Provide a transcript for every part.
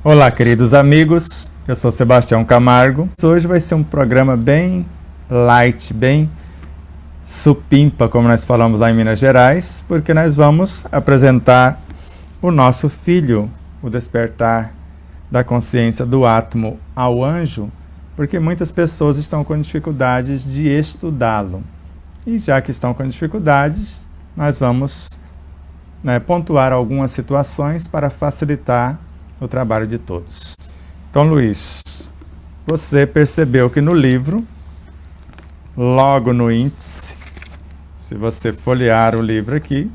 Olá, queridos amigos, eu sou Sebastião Camargo. Hoje vai ser um programa bem light, bem supimpa, como nós falamos lá em Minas Gerais, porque nós vamos apresentar o nosso filho, o despertar da consciência do átomo ao anjo, porque muitas pessoas estão com dificuldades de estudá-lo. E já que estão com dificuldades, nós vamos pontuar algumas situações para facilitar o trabalho de todos. Então, Luiz, você percebeu que no livro, logo no índice, se você folhear o livro aqui,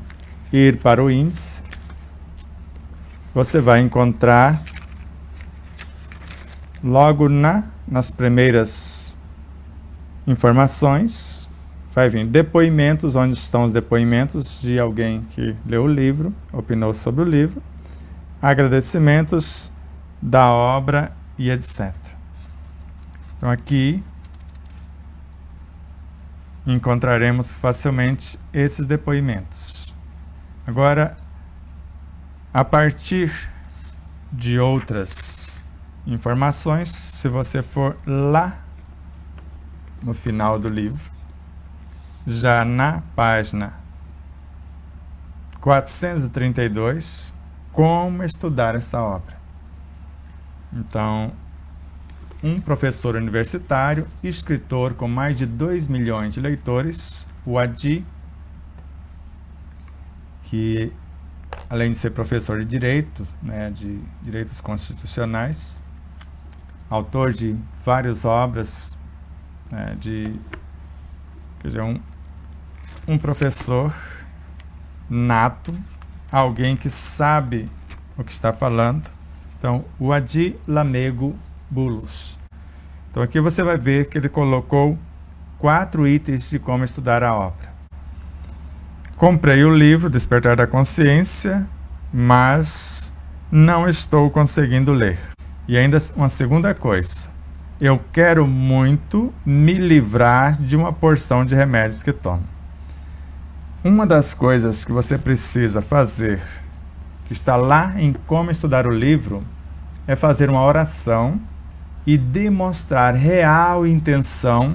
ir para o índice, você vai encontrar logo nas primeiras informações, vai vir depoimentos, onde estão os depoimentos de alguém que leu o livro, opinou sobre o livro, agradecimentos da obra e etc. Então aqui encontraremos facilmente esses depoimentos. Agora, a partir de outras informações, se você for lá no final do livro, já na página 432, como estudar essa obra. Então, um professor universitário, escritor com mais de 2 milhões de leitores, o Adi, que além de ser professor de direito, de direitos constitucionais, autor de várias obras, quer dizer, um professor nato, alguém que sabe o que está falando. Então, o Adi Lamego Bulus. Então, aqui você vai ver que ele colocou 4 itens de como estudar a obra. Comprei o livro Despertar da Consciência, mas não estou conseguindo ler. E ainda uma segunda coisa, eu quero muito me livrar de uma porção de remédios que tomo. Uma das coisas que você precisa fazer, que está lá em Como Estudar o Livro, é fazer uma oração e demonstrar real intenção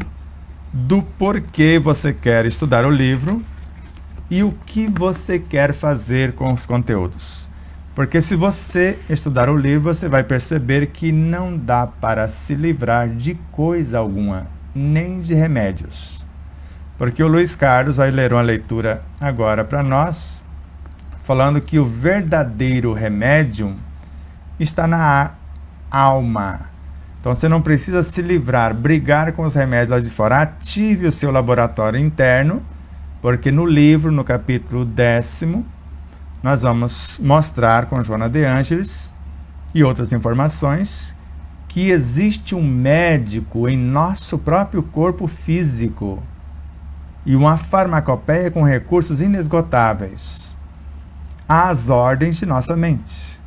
do porquê você quer estudar o livro e o que você quer fazer com os conteúdos. Porque se você estudar o livro, você vai perceber que não dá para se livrar de coisa alguma, nem de remédios. Porque o Luiz Carlos vai ler uma leitura agora para nós, falando que o verdadeiro remédio está na alma. Então você não precisa se livrar, brigar com os remédios lá de fora. Ative o seu laboratório interno, porque no livro, no capítulo 10º, nós vamos mostrar com Joana de Ângeles e outras informações que existe um médico em nosso próprio corpo físico e uma farmacopeia com recursos inesgotáveis às ordens de nossa mente.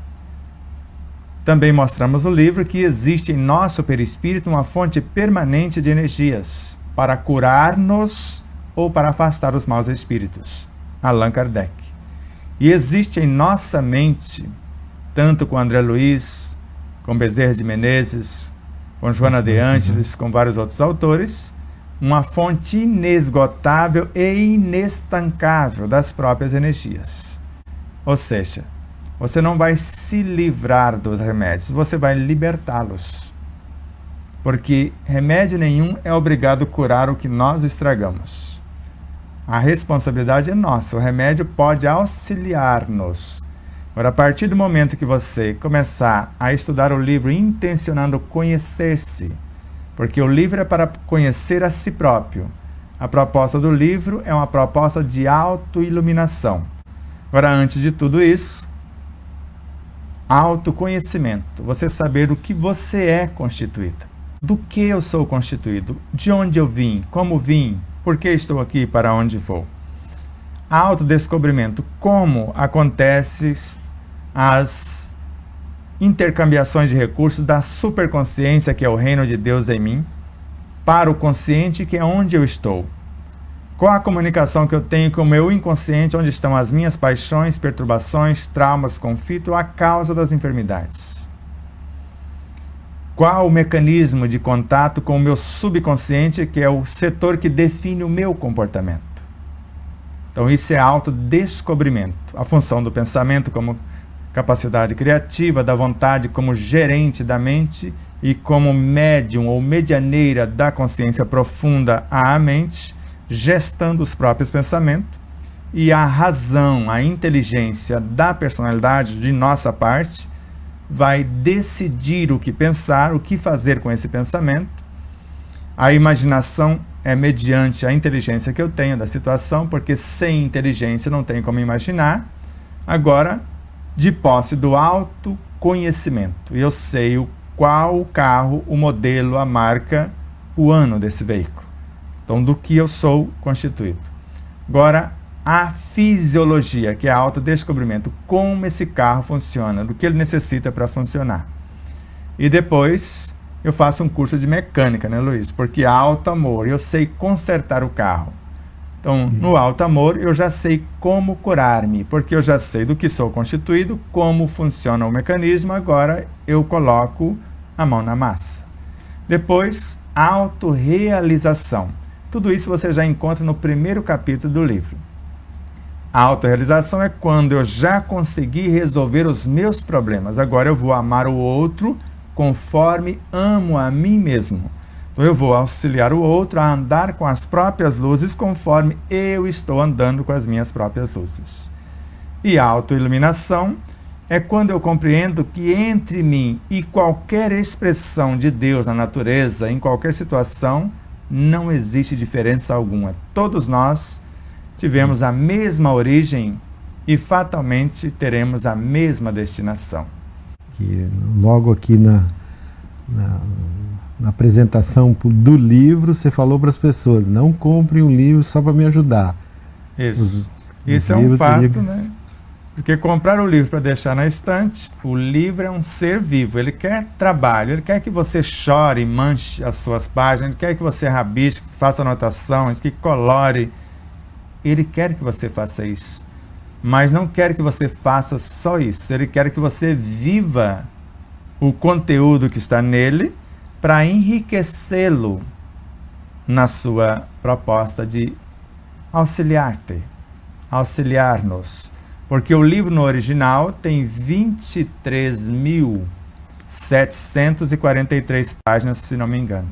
Também mostramos no livro que existe em nosso perispírito uma fonte permanente de energias para curar-nos ou para afastar os maus espíritos. Allan Kardec. E existe em nossa mente, tanto com André Luiz, com Bezerra de Menezes, com Joana de Ângeles, com vários outros autores, uma fonte inesgotável e inestancável das próprias energias. Ou seja, você não vai se livrar dos remédios, você vai libertá-los. Porque remédio nenhum é obrigado a curar o que nós estragamos. A responsabilidade é nossa, o remédio pode auxiliar-nos. Agora, a partir do momento que você começar a estudar o livro intencionando conhecer-se, porque o livro é para conhecer a si próprio. A proposta do livro é uma proposta de autoiluminação. Agora, antes de tudo isso, autoconhecimento. Você saber do que você é constituído. Do que eu sou constituído. De onde eu vim. Como vim. Por que estou aqui. Para onde vou. Autodescobrimento. Como acontecem as intercambiações de recursos da superconsciência, que é o reino de Deus em mim, para o consciente, que é onde eu estou. Qual a comunicação que eu tenho com o meu inconsciente, onde estão as minhas paixões, perturbações, traumas, conflito, a causa das enfermidades. Qual o mecanismo de contato com o meu subconsciente, que é o setor que define o meu comportamento? Então isso é autodescobrimento. A função do pensamento como capacidade criativa, da vontade como gerente da mente e como médium ou medianeira da consciência profunda à mente, gestando os próprios pensamentos, e a razão, a inteligência da personalidade de nossa parte vai decidir o que pensar, o que fazer com esse pensamento. A imaginação é mediante a inteligência que eu tenho da situação, porque sem inteligência não tem como imaginar. Agora, de posse do autoconhecimento, eu sei qual o carro, o modelo, a marca, o ano desse veículo. Então, do que eu sou constituído. Agora, a fisiologia, que é autodescobrimento, como esse carro funciona, do que ele necessita para funcionar. E depois eu faço um curso de mecânica, né, Luiz? Porque alto amor, eu sei consertar o carro. Então, no alto amor, eu já sei como curar-me, porque eu já sei do que sou constituído, como funciona o mecanismo, agora eu coloco a mão na massa. Depois, autorrealização. Tudo isso você já encontra no primeiro capítulo do livro. A autorrealização é quando eu já consegui resolver os meus problemas. Agora eu vou amar o outro conforme amo a mim mesmo. Então eu vou auxiliar o outro a andar com as próprias luzes conforme eu estou andando com as minhas próprias luzes. E a autoiluminação é quando eu compreendo que entre mim e qualquer expressão de Deus na natureza, em qualquer situação, não existe diferença alguma. Todos nós tivemos a mesma origem e fatalmente teremos a mesma destinação. Que logo aqui na apresentação do livro, você falou para as pessoas, não compre um livro só para me ajudar. Isso. Isso é um fato, né? Porque comprar o livro para deixar na estante, o livro é um ser vivo, ele quer trabalho, ele quer que você chore e manche as suas páginas, ele quer que você rabisque, faça anotações, que colore. Ele quer que você faça isso, mas não quer que você faça só isso. Ele quer que você viva o conteúdo que está nele para enriquecê-lo na sua proposta de auxiliar-te, auxiliar-nos. Porque o livro no original tem 23.743 páginas, se não me engano.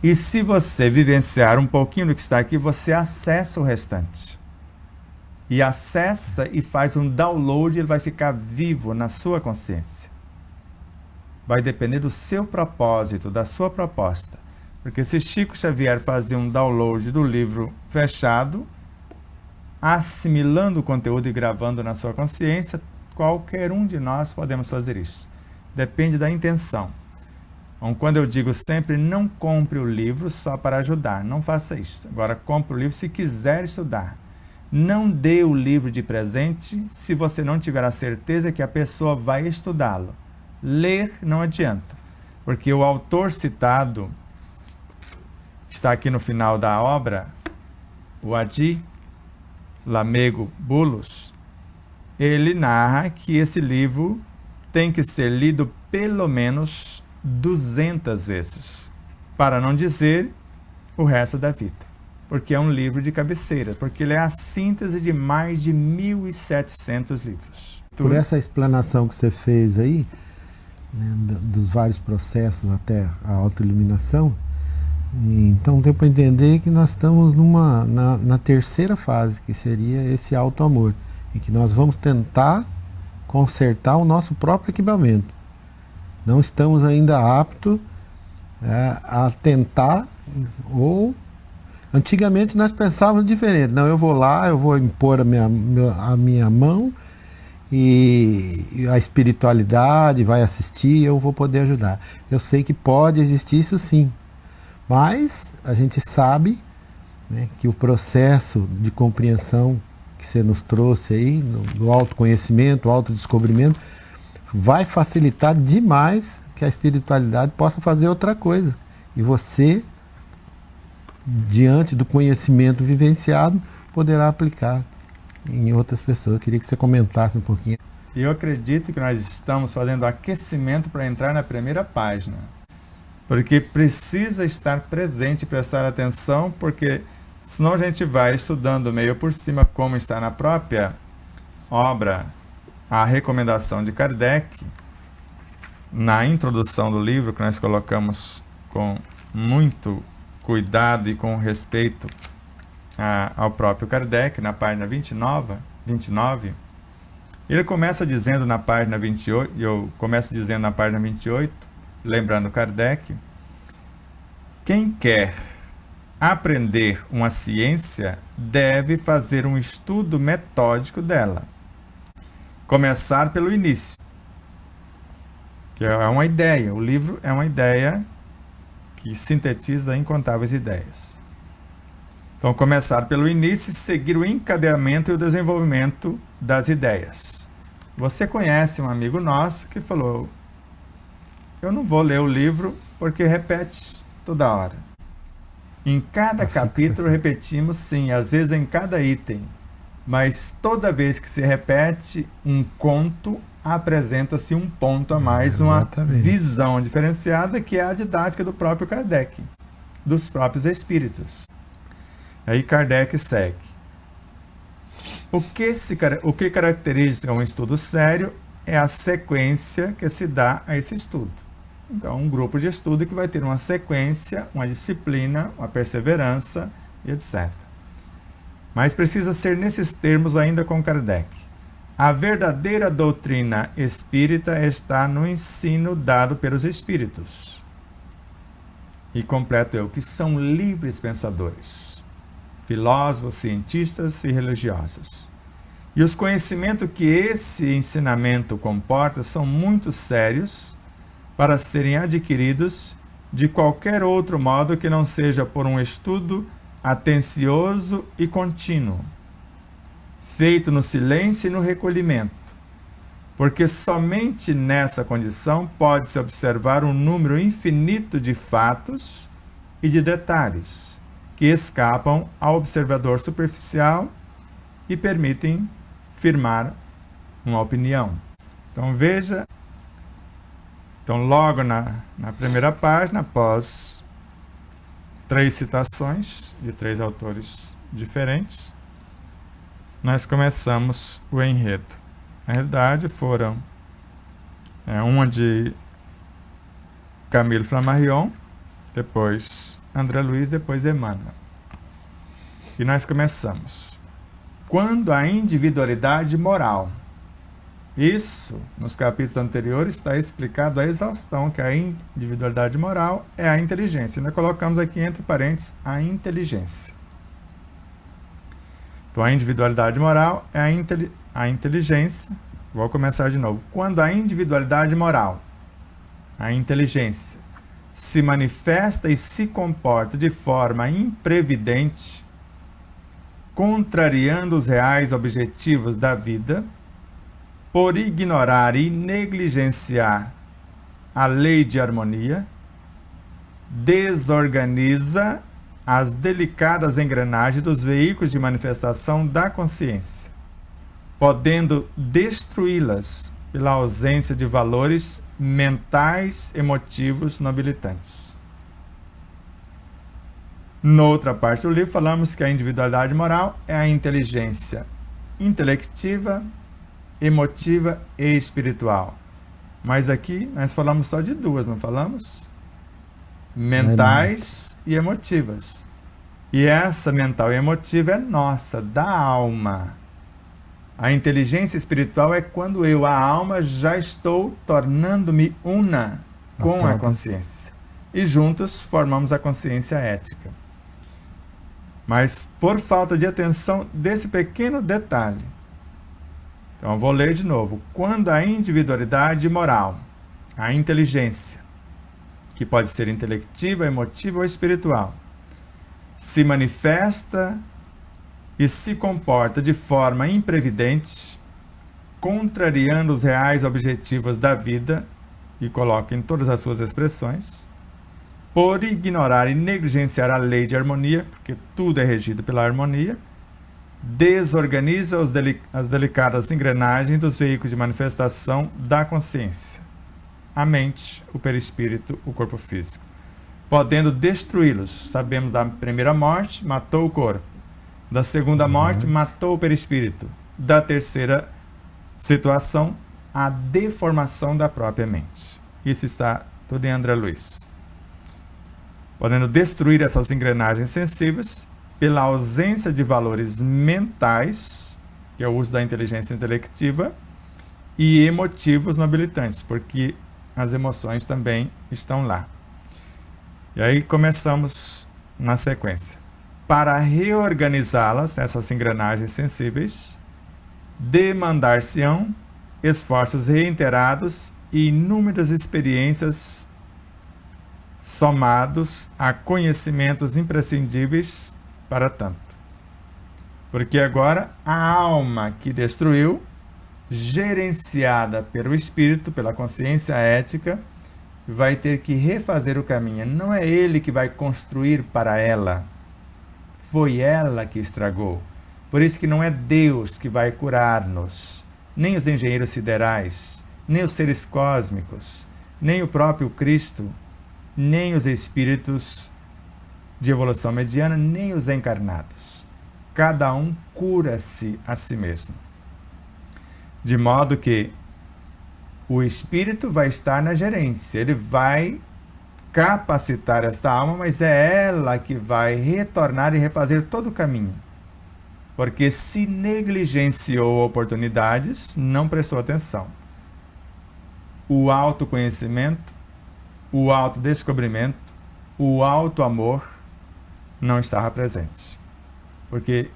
E se você vivenciar um pouquinho do que está aqui, você acessa o restante. E acessa e faz um download, ele vai ficar vivo na sua consciência. Vai depender do seu propósito, da sua proposta. Porque se Chico Xavier fazia um download do livro fechado, assimilando o conteúdo e gravando na sua consciência, qualquer um de nós podemos fazer isso. Depende da intenção. Então, quando eu digo sempre, não compre o livro só para ajudar, não faça isso. Agora, compre o livro se quiser estudar. Não dê o livro de presente se você não tiver a certeza que a pessoa vai estudá-lo. Ler não adianta, porque o autor citado, que está aqui no final da obra, o Adi Lamego Bulus, ele narra que esse livro tem que ser lido pelo menos 200 vezes, para não dizer o resto da vida, porque é um livro de cabeceira, porque ele é a síntese de mais de 1.700 livros. Por essa explanação que você fez aí, né, dos vários processos até a autoiluminação, então deu para entender que nós estamos na terceira fase, que seria esse auto-amor, em que nós vamos tentar consertar o nosso próprio equipamento. Não estamos ainda aptos a tentar, ou antigamente nós pensávamos diferente. Não, eu vou lá, eu vou impor a minha mão e a espiritualidade vai assistir, eu vou poder ajudar. Eu sei que pode existir isso sim, mas a gente sabe, né, que o processo de compreensão que você nos trouxe aí, do autoconhecimento, autodescobrimento, vai facilitar demais que a espiritualidade possa fazer outra coisa. E você, diante do conhecimento vivenciado, poderá aplicar em outras pessoas. Eu queria que você comentasse um pouquinho. E eu acredito que nós estamos fazendo aquecimento para entrar na primeira página. Porque precisa estar presente e prestar atenção, porque senão a gente vai estudando meio por cima, como está na própria obra, a recomendação de Kardec, na introdução do livro, que nós colocamos com muito cuidado e com respeito ao próprio Kardec, na página 29, ele começa dizendo na página 28, eu começo dizendo na página 28, lembrando Kardec, quem quer aprender uma ciência deve fazer um estudo metódico dela. Começar pelo início, que é uma ideia. O livro é uma ideia que sintetiza incontáveis ideias. Então, começar pelo início e seguir o encadeamento e o desenvolvimento das ideias. Você conhece um amigo nosso que falou, eu não vou ler o livro porque repete toda hora. Em cada capítulo repetimos, sim, às vezes em cada item. Mas toda vez que se repete um conto, apresenta-se um ponto a mais, uma visão diferenciada, que é a didática do próprio Kardec, dos próprios espíritos. Aí Kardec segue. O que caracteriza um estudo sério é a sequência que se dá a esse estudo. Então, um grupo de estudo que vai ter uma sequência, uma disciplina, uma perseverança, etc. Mas precisa ser nesses termos ainda com Kardec. A verdadeira doutrina espírita está no ensino dado pelos espíritos. E completo eu, que são livres pensadores, filósofos, cientistas e religiosos. E os conhecimentos que esse ensinamento comporta são muito sérios para serem adquiridos de qualquer outro modo que não seja por um estudo atencioso e contínuo, feito no silêncio e no recolhimento, porque somente nessa condição pode-se observar um número infinito de fatos e de detalhes que escapam ao observador superficial e permitem firmar uma opinião. Então veja, logo na primeira página, após 3 citações de 3 autores diferentes, nós começamos o enredo. Na realidade, foram uma de Camille Flammarion, depois André Luiz, depois Emmanuel. E nós começamos. Quando a individualidade moral. Isso, nos capítulos anteriores, está explicado a exaustão, que a individualidade moral é a inteligência. Nós colocamos aqui entre parênteses a inteligência. Então, a individualidade moral é a inteligência. Vou começar de novo. Quando a individualidade moral, a inteligência, se manifesta e se comporta de forma imprevidente, contrariando os reais objetivos da vida, por ignorar e negligenciar a lei de harmonia, desorganiza as delicadas engrenagens dos veículos de manifestação da consciência, podendo destruí-las pela ausência de valores mentais emotivos nobilitantes. Noutra parte do livro, falamos que a individualidade moral é a inteligência intelectiva, emotiva e espiritual. Mas aqui nós falamos só de 2, não falamos? Mentais e emotivas. E essa mental e emotiva é nossa, da alma. A inteligência espiritual é quando eu, a alma, já estou tornando-me una com a consciência. E juntos formamos a consciência ética. Mas por falta de atenção desse pequeno detalhe, então eu vou ler de novo. Quando a individualidade moral, a inteligência, que pode ser intelectiva, emotiva ou espiritual, se manifesta e se comporta de forma imprevidente, contrariando os reais objetivos da vida, e coloca em todas as suas expressões, por ignorar e negligenciar a lei de harmonia, porque tudo é regido pela harmonia, desorganiza as delicadas engrenagens dos veículos de manifestação da consciência, a mente, o perispírito, o corpo físico, podendo destruí-los. Sabemos da primeira morte, matou o corpo. Da segunda morte, matou o perispírito. Da terceira situação, a deformação da própria mente. Isso está tudo em André Luiz. Podendo destruir essas engrenagens sensíveis pela ausência de valores mentais, que é o uso da inteligência intelectiva, e emotivos nobilitantes, porque as emoções também estão lá. E aí começamos na sequência. Para reorganizá-las, essas engrenagens sensíveis, demandar-se-ão esforços reiterados e inúmeras experiências somados a conhecimentos imprescindíveis para tanto. Porque agora a alma que destruiu, gerenciada pelo espírito, pela consciência ética, vai ter que refazer o caminho. Não é ele que vai construir para ela. Foi ela que estragou. Por isso que não é Deus que vai curar-nos, nem os engenheiros siderais, nem os seres cósmicos, nem o próprio Cristo, nem os espíritos de evolução mediana, nem os encarnados. Cada um cura-se a si mesmo. De modo que o espírito vai estar na gerência, ele vai capacitar essa alma, mas é ela que vai retornar e refazer todo o caminho. Porque se negligenciou oportunidades, não prestou atenção. O autoconhecimento, o autodescobrimento, o autoamor não estava presente. Porque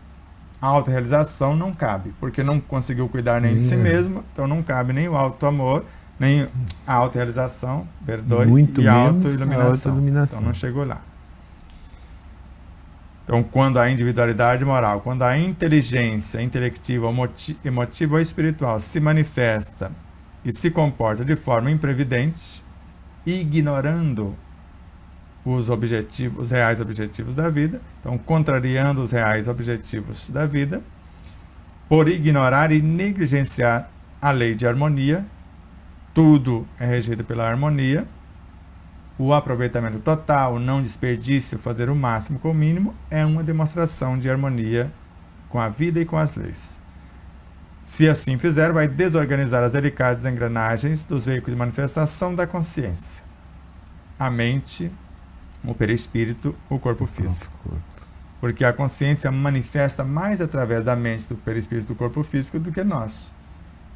a autorrealização não cabe, porque não conseguiu cuidar nem de si mesmo, então não cabe nem o autoamor, nem a autorrealização, perdoe, muito e a menos autoiluminação. autoiluminação. Então não chegou lá. Então, quando a individualidade moral, quando a inteligência intelectiva, emotiva ou espiritual se manifesta e se comporta de forma imprevidente, ignorando os reais objetivos da vida, então contrariando os reais objetivos da vida, por ignorar e negligenciar a lei de harmonia, tudo é regido pela harmonia, o aproveitamento total, o não desperdício, fazer o máximo com o mínimo, é uma demonstração de harmonia com a vida e com as leis. Se assim fizer, vai desorganizar as delicadas engrenagens dos veículos de manifestação da consciência, a mente, o perispírito, o corpo físico. Porque a consciência manifesta mais através da mente, do perispírito, do corpo físico do que nós.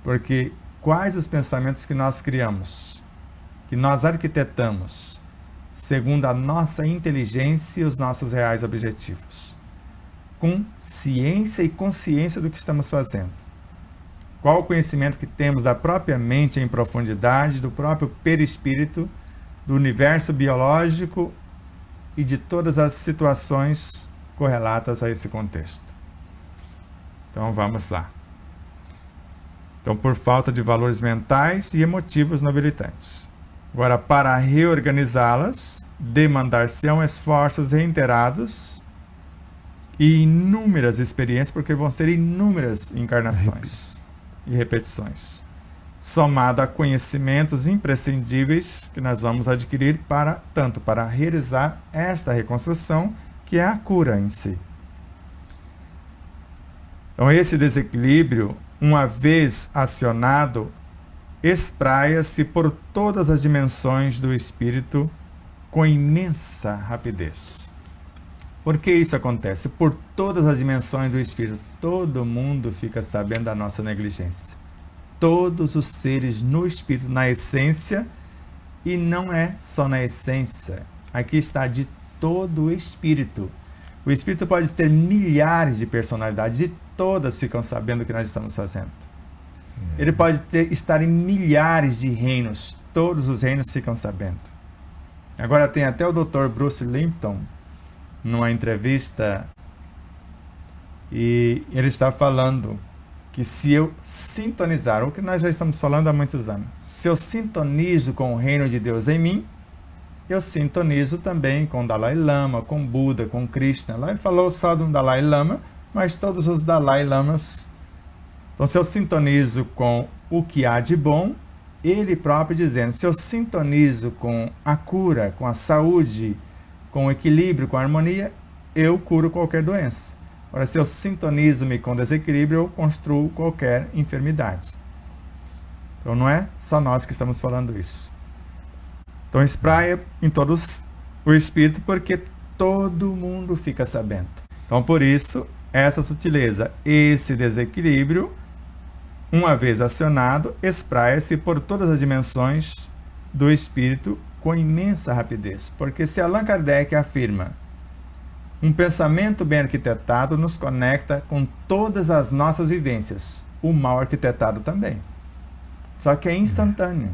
Porque quais os pensamentos que nós criamos, que nós arquitetamos, segundo a nossa inteligência e os nossos reais objetivos? Com ciência e consciência do que estamos fazendo. Qual o conhecimento que temos da própria mente em profundidade, do próprio perispírito, do universo biológico e de todas as situações correlatas a esse contexto. Então vamos lá. Então, por falta de valores mentais e emotivos nobilitantes. Agora, para reorganizá-las, demandar-se-ão esforços reiterados e inúmeras experiências, porque vão ser inúmeras encarnações e repetições, somado a conhecimentos imprescindíveis que nós vamos adquirir tanto para realizar esta reconstrução, que é a cura em si. Então, esse desequilíbrio, uma vez acionado, espraia-se por todas as dimensões do espírito com imensa rapidez. Por que isso acontece? Por todas as dimensões do espírito. Todo mundo fica sabendo da nossa negligência. Todos os seres no espírito, na essência, e não é só na essência. Aqui está de todo o espírito. O espírito pode ter milhares de personalidades e todas ficam sabendo o que nós estamos fazendo. Ele pode estar em milhares de reinos, todos os reinos ficam sabendo. Agora tem até o Dr. Bruce Lipton, numa entrevista, e ele está falando que se eu sintonizar, o que nós já estamos falando há muitos anos, se eu sintonizo com o reino de Deus em mim, eu sintonizo também com o Dalai Lama, com Buda, com Krishna. Lá ele falou só do Dalai Lama, mas todos os Dalai Lamas. Então, se eu sintonizo com o que há de bom, ele próprio dizendo, se eu sintonizo com a cura, com a saúde, com o equilíbrio, com a harmonia, eu curo qualquer doença. Agora, se eu sintonizo-me com desequilíbrio, eu construo qualquer enfermidade. Então, não é só nós que estamos falando isso. Então, espraia em todos o espírito, porque todo mundo fica sabendo. Então, por isso, essa sutileza, esse desequilíbrio, uma vez acionado, espraia-se por todas as dimensões do espírito com imensa rapidez. Porque se Allan Kardec afirma, um pensamento bem arquitetado nos conecta com todas as nossas vivências, o mal arquitetado também. Só que é instantâneo.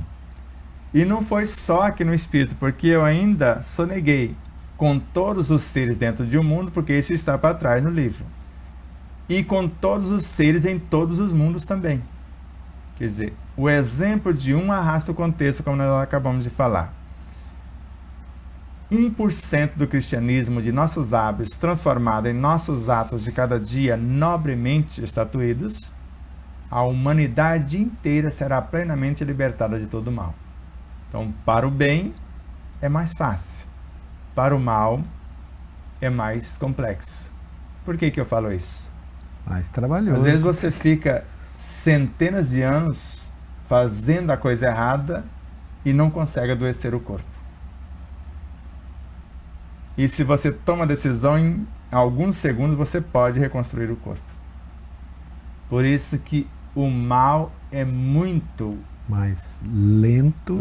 E não foi só aqui no espírito, porque eu ainda soneguei com todos os seres dentro de um mundo, porque isso está para trás no livro. E com todos os seres em todos os mundos também. Quer dizer, o exemplo de um arrasta o contexto, como nós acabamos de falar. 1% do cristianismo de nossos lábios transformado em nossos atos de cada dia nobremente estatuídos, a humanidade inteira será plenamente libertada de todo o mal. Então, para o bem é mais fácil. Para o mal é mais complexo. Por que eu falo isso? Mais trabalhoso. Às vezes você fica centenas de anos fazendo a coisa errada e não consegue adoecer o corpo. E se você toma a decisão, em alguns segundos você pode reconstruir o corpo. Por isso que o mal é muito mais lento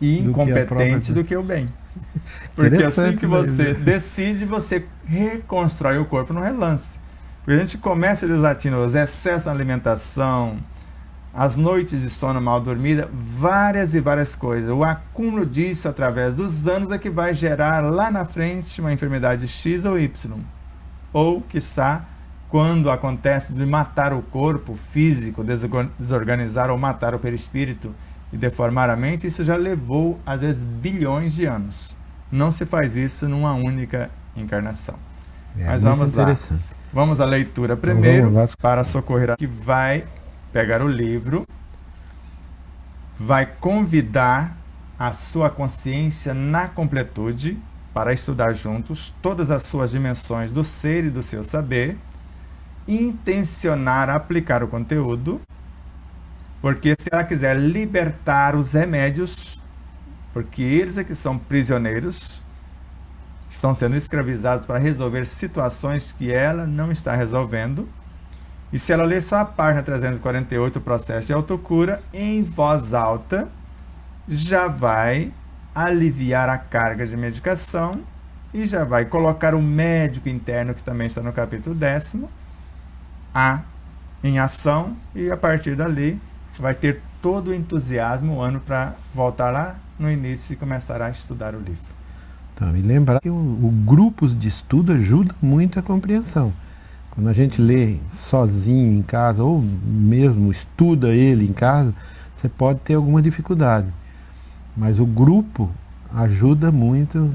e incompetente do que o bem. Porque assim que você decide, você reconstrói o corpo no relance. Porque a gente começa desatindo os excessos na alimentação, as noites de sono mal dormida, várias e várias coisas. O acúmulo disso através dos anos é que vai gerar lá na frente uma enfermidade X ou Y. Ou, quiçá, quando acontece de matar o corpo físico, desorganizar ou matar o perispírito e deformar a mente, isso já levou, às vezes, bilhões de anos. Não se faz isso numa única encarnação. Mas vamos lá. Vamos à leitura primeiro, para socorrer, que vai pegar o livro, vai convidar a sua consciência na completude para estudar juntos todas as suas dimensões do ser e do seu saber, intencionar aplicar o conteúdo, porque se ela quiser libertar os remédios, porque eles é que são prisioneiros, estão sendo escravizados para resolver situações que ela não está resolvendo, e se ela ler só a página 348, o processo de autocura, em voz alta, já vai aliviar a carga de medicação e já vai colocar o médico interno, que também está no capítulo 10º, em ação, e a partir dali vai ter todo o entusiasmo o ano para voltar lá no início e começar a estudar o livro. Então, e lembrar que o grupos de estudo ajuda muito a compreensão. Quando a gente lê sozinho em casa, ou mesmo estuda ele em casa, você pode ter alguma dificuldade. Mas o grupo ajuda muito.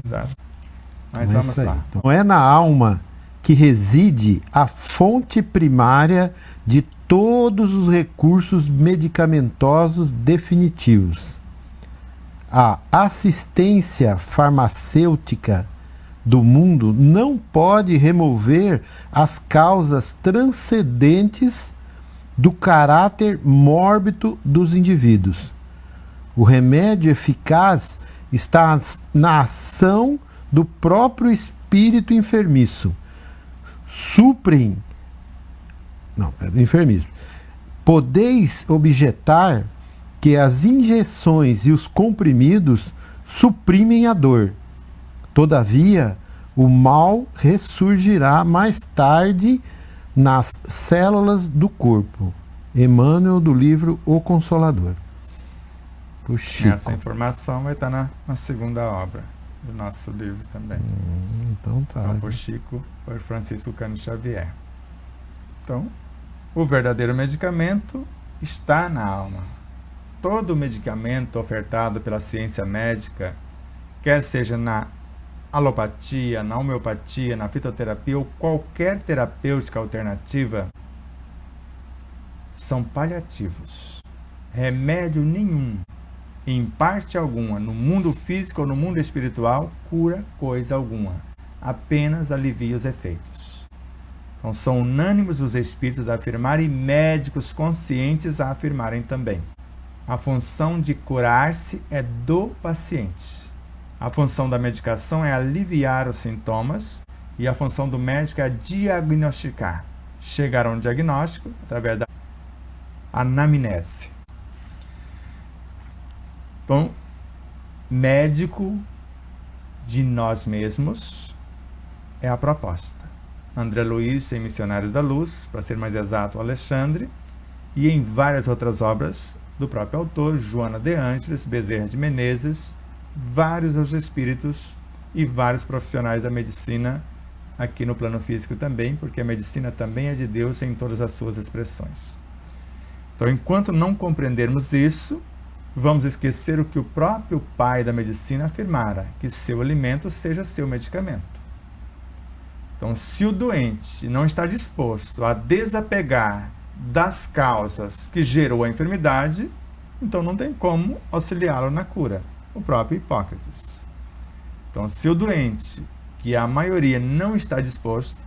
Mas vamos lá. Então, não é na alma que reside a fonte primária de todos os recursos medicamentosos definitivos. A assistência farmacêutica do mundo não pode remover as causas transcendentes do caráter mórbido dos indivíduos. O remédio eficaz está na ação do próprio espírito enfermiço. Podeis objetar que as injeções e os comprimidos suprimem a dor. Todavia, o mal ressurgirá mais tarde nas células do corpo. Emmanuel, do livro O Consolador. O Chico. Essa informação vai estar na segunda obra do nosso livro também. Então tá. Então, por Chico, por Francisco Cândido Xavier. Então, o verdadeiro medicamento está na alma. Todo medicamento ofertado pela ciência médica, quer seja na alopatia, na homeopatia, na fitoterapia ou qualquer terapêutica alternativa, são paliativos. Remédio nenhum, em parte alguma, no mundo físico ou no mundo espiritual, cura coisa alguma. Apenas alivia os efeitos. Então, são unânimes os espíritos a afirmarem e médicos conscientes a afirmarem também. A função de curar-se é do paciente. A função da medicação é aliviar os sintomas e a função do médico é diagnosticar. Chegar a um diagnóstico através da anamnese. Então, médico de nós mesmos é a proposta. André Luiz em Missionários da Luz, para ser mais exato, Alexandre, e em várias outras obras do próprio autor, Joana de Ângeles, Bezerra de Menezes, vários os espíritos e vários profissionais da medicina aqui no plano físico também, porque a medicina também é de Deus em todas as suas expressões. Então, enquanto não compreendermos isso, vamos esquecer o que o próprio pai da medicina afirmara, que seu alimento seja seu medicamento. Então, se o doente não está disposto a desapegar das causas que gerou a enfermidade, então não tem como auxiliá-lo na cura. O próprio Hipócrates. Então, se o doente, que a maioria não está disposto,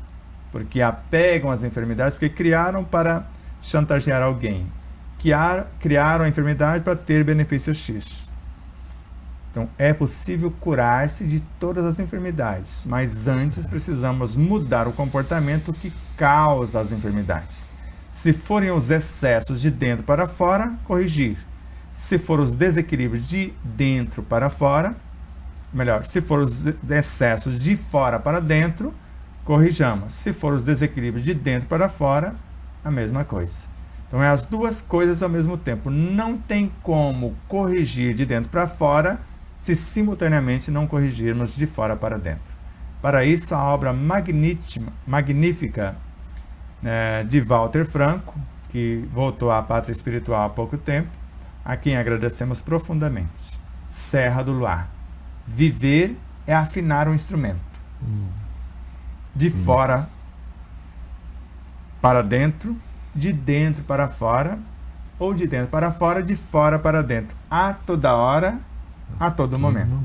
porque apegam às enfermidades, porque criaram para chantagear alguém, criaram a enfermidade para ter benefício X. Então, é possível curar-se de todas as enfermidades, mas antes precisamos mudar o comportamento que causa as enfermidades. Se forem os excessos de dentro para fora, corrigir. Se for os desequilíbrios de dentro para fora, melhor, se for os excessos de fora para dentro, corrijamos. Se for os desequilíbrios de dentro para fora, a mesma coisa. Então, é as duas coisas ao mesmo tempo. Não tem como corrigir de dentro para fora se simultaneamente não corrigirmos de fora para dentro. Para isso, a obra magnífica de Walter Franco, que voltou à pátria espiritual há pouco tempo, a quem agradecemos profundamente. Serra do Luar. Viver é afinar o instrumento. De fora para dentro, de dentro para fora, ou de dentro para fora, de fora para dentro. A toda hora, a todo momento.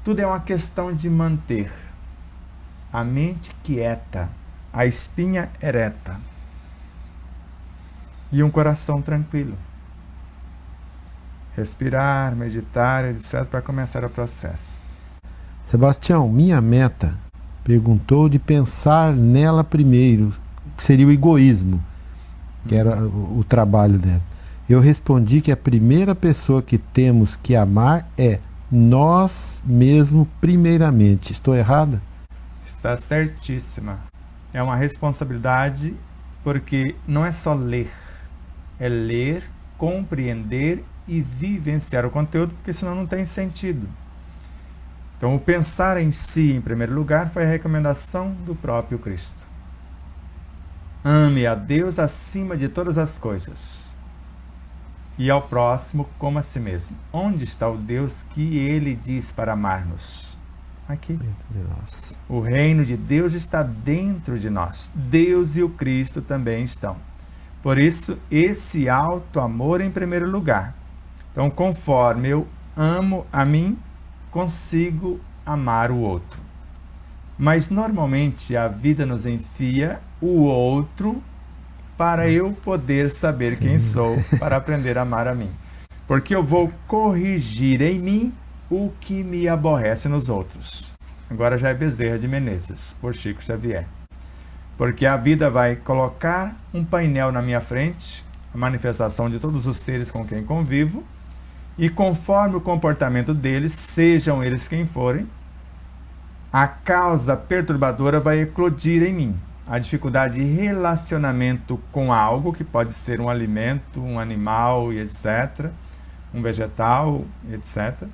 Tudo é uma questão de manter a mente quieta, a espinha ereta e um coração tranquilo. Respirar, meditar, etc., para começar o processo. Sebastião, minha meta perguntou de pensar nela primeiro, que seria o egoísmo, que era o trabalho dela. Eu respondi que a primeira pessoa que temos que amar é nós mesmos primeiramente. Estou errada? Está certíssima. É uma responsabilidade, porque não é só ler, é ler, compreender e vivenciar o conteúdo, porque senão não tem sentido. Então, o pensar em si, em primeiro lugar, foi a recomendação do próprio Cristo. Ame a Deus acima de todas as coisas e ao próximo como a si mesmo. Onde está o Deus que Ele diz para amar-nos? Aqui. Dentro de nós. O reino de Deus está dentro de nós. Deus e o Cristo também estão. Por isso, esse alto amor em primeiro lugar. Então, conforme eu amo a mim, consigo amar o outro. Mas, normalmente, a vida nos enfia o outro para eu poder saber quem sou, para aprender a amar a mim. Porque eu vou corrigir em mim o que me aborrece nos outros. Agora já é Bezerra de Menezes, por Chico Xavier. Porque a vida vai colocar um painel na minha frente, a manifestação de todos os seres com quem convivo, e conforme o comportamento deles, sejam eles quem forem, a causa perturbadora vai eclodir em mim. A dificuldade de relacionamento com algo, que pode ser um alimento, um animal e etc., um vegetal, etc.,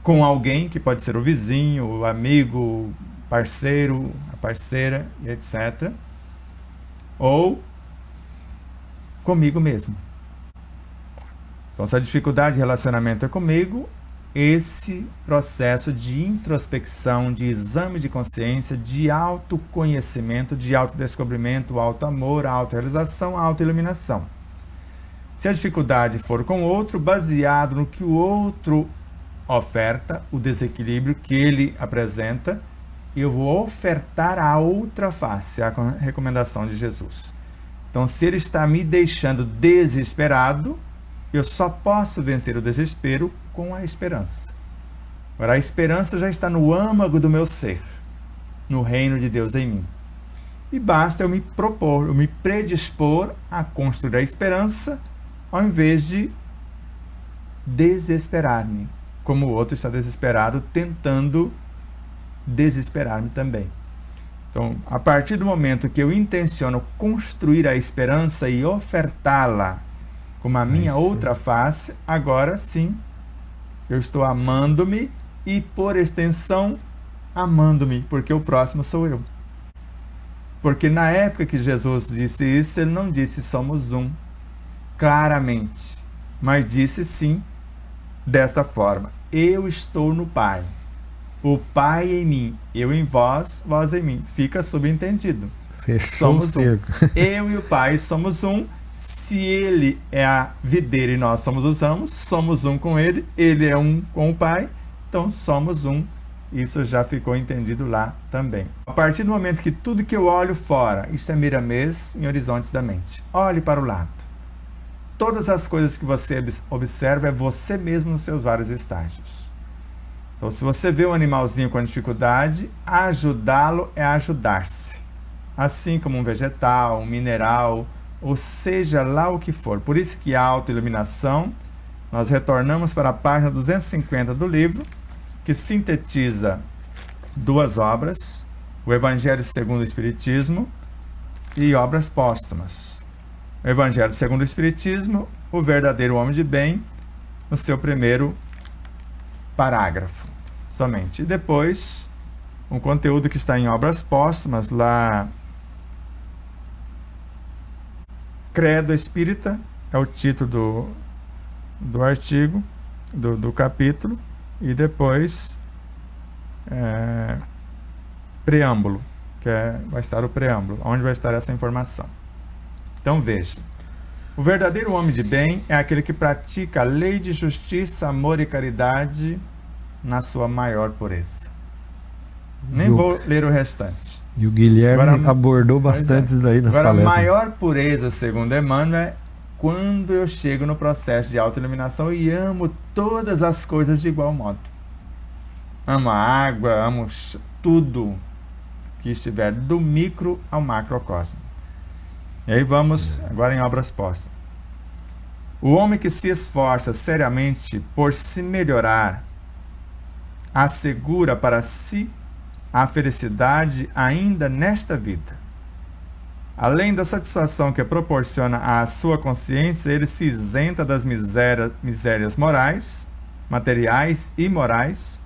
com alguém, que pode ser o vizinho, o amigo, o parceiro, a parceira, e etc., ou comigo mesmo. Então, se a dificuldade de relacionamento é comigo, esse processo de introspecção, de exame de consciência, de autoconhecimento, de autodescobrimento, autoamor, autorrealização, autoiluminação. Se a dificuldade for com o outro, baseado no que o outro oferta, o desequilíbrio que ele apresenta, eu vou ofertar a outra face, a recomendação de Jesus. Então, se ele está me deixando desesperado, eu só posso vencer o desespero com a esperança. Agora, a esperança já está no âmago do meu ser, no reino de Deus em mim. E basta eu me propor, eu me predispor a construir a esperança, ao invés de desesperar-me, como o outro está desesperado, tentando desesperar-me também. Então, a partir do momento que eu intenciono construir a esperança e ofertá-la como a minha outra face, agora sim, eu estou amando-me e, por extensão, amando-me, porque o próximo sou eu. Porque na época que Jesus disse isso, ele não disse somos um, claramente, mas disse sim, desta forma: eu estou no Pai, o Pai em mim, eu em vós, vós em mim. Fica subentendido. Fechou o cerco. Eu e o Pai somos um. Se ele é a videira e nós somos os ramos, somos um com ele, ele é um com o Pai, então somos um. Isso já ficou entendido lá também. A partir do momento que tudo que eu olho fora, isso é miramês em horizontes da mente. Olhe para o lado. Todas as coisas que você observa é você mesmo nos seus vários estágios. Então, se você vê um animalzinho com dificuldade, ajudá-lo é ajudar-se. Assim como um vegetal, um mineral, ou seja lá o que for. Por isso que a autoiluminação, nós retornamos para a página 250 do livro, que sintetiza duas obras, o Evangelho segundo o Espiritismo e obras póstumas. O Evangelho segundo o Espiritismo, o verdadeiro homem de bem, no seu primeiro parágrafo, somente. E depois, um conteúdo que está em obras póstumas, lá, Credo Espírita, é o título do artigo, do capítulo, e depois preâmbulo, vai estar o preâmbulo, onde vai estar essa informação. Então veja, o verdadeiro homem de bem é aquele que pratica a lei de justiça, amor e caridade na sua maior pureza. Nem vou ler o restante. E o Guilherme abordou bastante isso daí nas palestras. Agora, a maior pureza, segundo Emmanuel, é quando eu chego no processo de autoiluminação e amo todas as coisas de igual modo. Amo a água, amo tudo que estiver do micro ao macrocosmo. E aí vamos agora em obras póstumas. O homem que se esforça seriamente por se melhorar, assegura para si a felicidade ainda nesta vida. Além da satisfação que proporciona à sua consciência, ele se isenta das misérias morais, materiais e morais,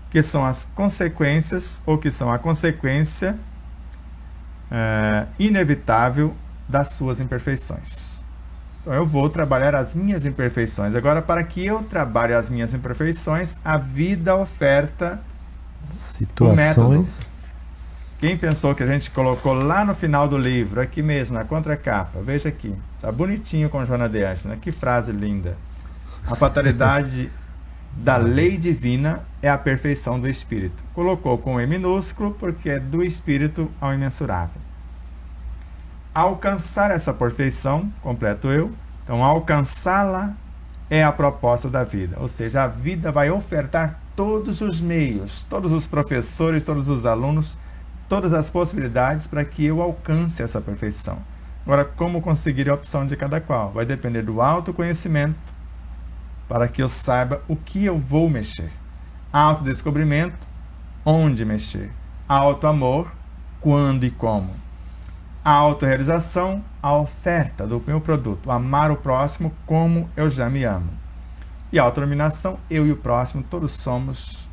que são as consequências, ou que são a consequência inevitável das suas imperfeições. Então eu vou trabalhar as minhas imperfeições. Agora, para que eu trabalhe as minhas imperfeições, a vida oferta situações. Quem pensou que a gente colocou lá no final do livro, aqui mesmo, na contracapa, veja aqui, tá bonitinho com Joana de Ângeles, né? Que frase linda. A fatalidade da lei divina é a perfeição do Espírito. Colocou com E minúsculo, porque é do Espírito ao imensurável. Alcançar essa perfeição, completo eu, então alcançá-la é a proposta da vida, ou seja, a vida vai ofertar todos os meios, todos os professores, todos os alunos, todas as possibilidades para que eu alcance essa perfeição. Agora, como conseguir a opção de cada qual? Vai depender do autoconhecimento, para que eu saiba o que eu vou mexer. Autodescobrimento, onde mexer. Autoamor, quando e como. A autorrealização, a oferta do meu produto. Amar o próximo como eu já me amo. E a autoiluminação, eu e o próximo, todos somos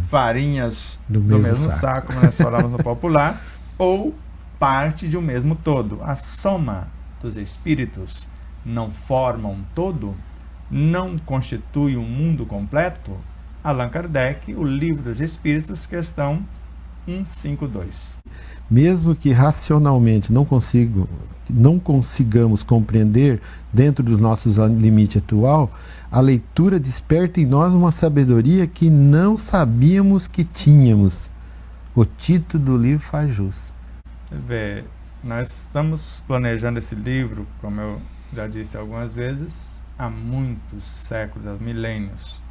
farinhas do mesmo saco, como nós falamos no popular, ou parte de um mesmo todo. A soma dos espíritos não forma um todo? Não constitui um mundo completo? Allan Kardec, O Livro dos Espíritos, questão 152. Mesmo que racionalmente não consigamos compreender dentro dos nossos limites atual, a leitura desperta em nós uma sabedoria que não sabíamos que tínhamos. O título do livro faz jus. Nós estamos planejando esse livro, como eu já disse algumas vezes, há muitos séculos, há milênios.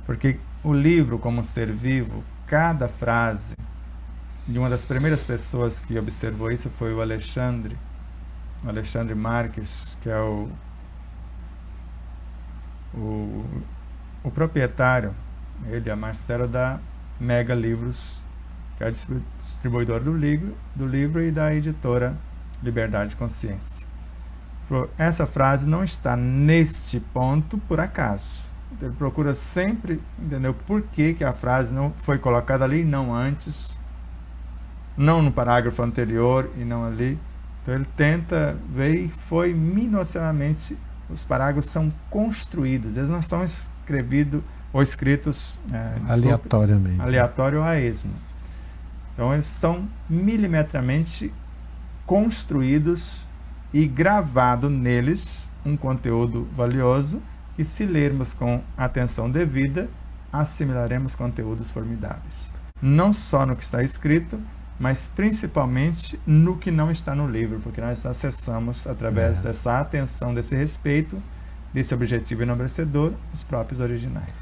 Porque o livro, como um ser vivo, cada frase, e uma das primeiras pessoas que observou isso foi o Alexandre Marques, que é o proprietário, ele é a Marcela da Mega Livros, que é a distribuidora do livro e da editora Liberdade de Consciência. Essa frase não está neste ponto por acaso. Ele procura sempre entender por que a frase não foi colocada ali, não antes, não no parágrafo anterior e não ali. Então ele tenta ver, e foi minuciosamente, os parágrafos são construídos, eles não estão escritos aleatoriamente. Aleatório a esmo. Então eles são milimetramente construídos e gravado neles um conteúdo valioso que, se lermos com atenção devida, assimilaremos conteúdos formidáveis. Não só no que está escrito, mas principalmente no que não está no livro, porque nós acessamos, através dessa atenção, desse respeito, desse objetivo enobrecedor, os próprios originais.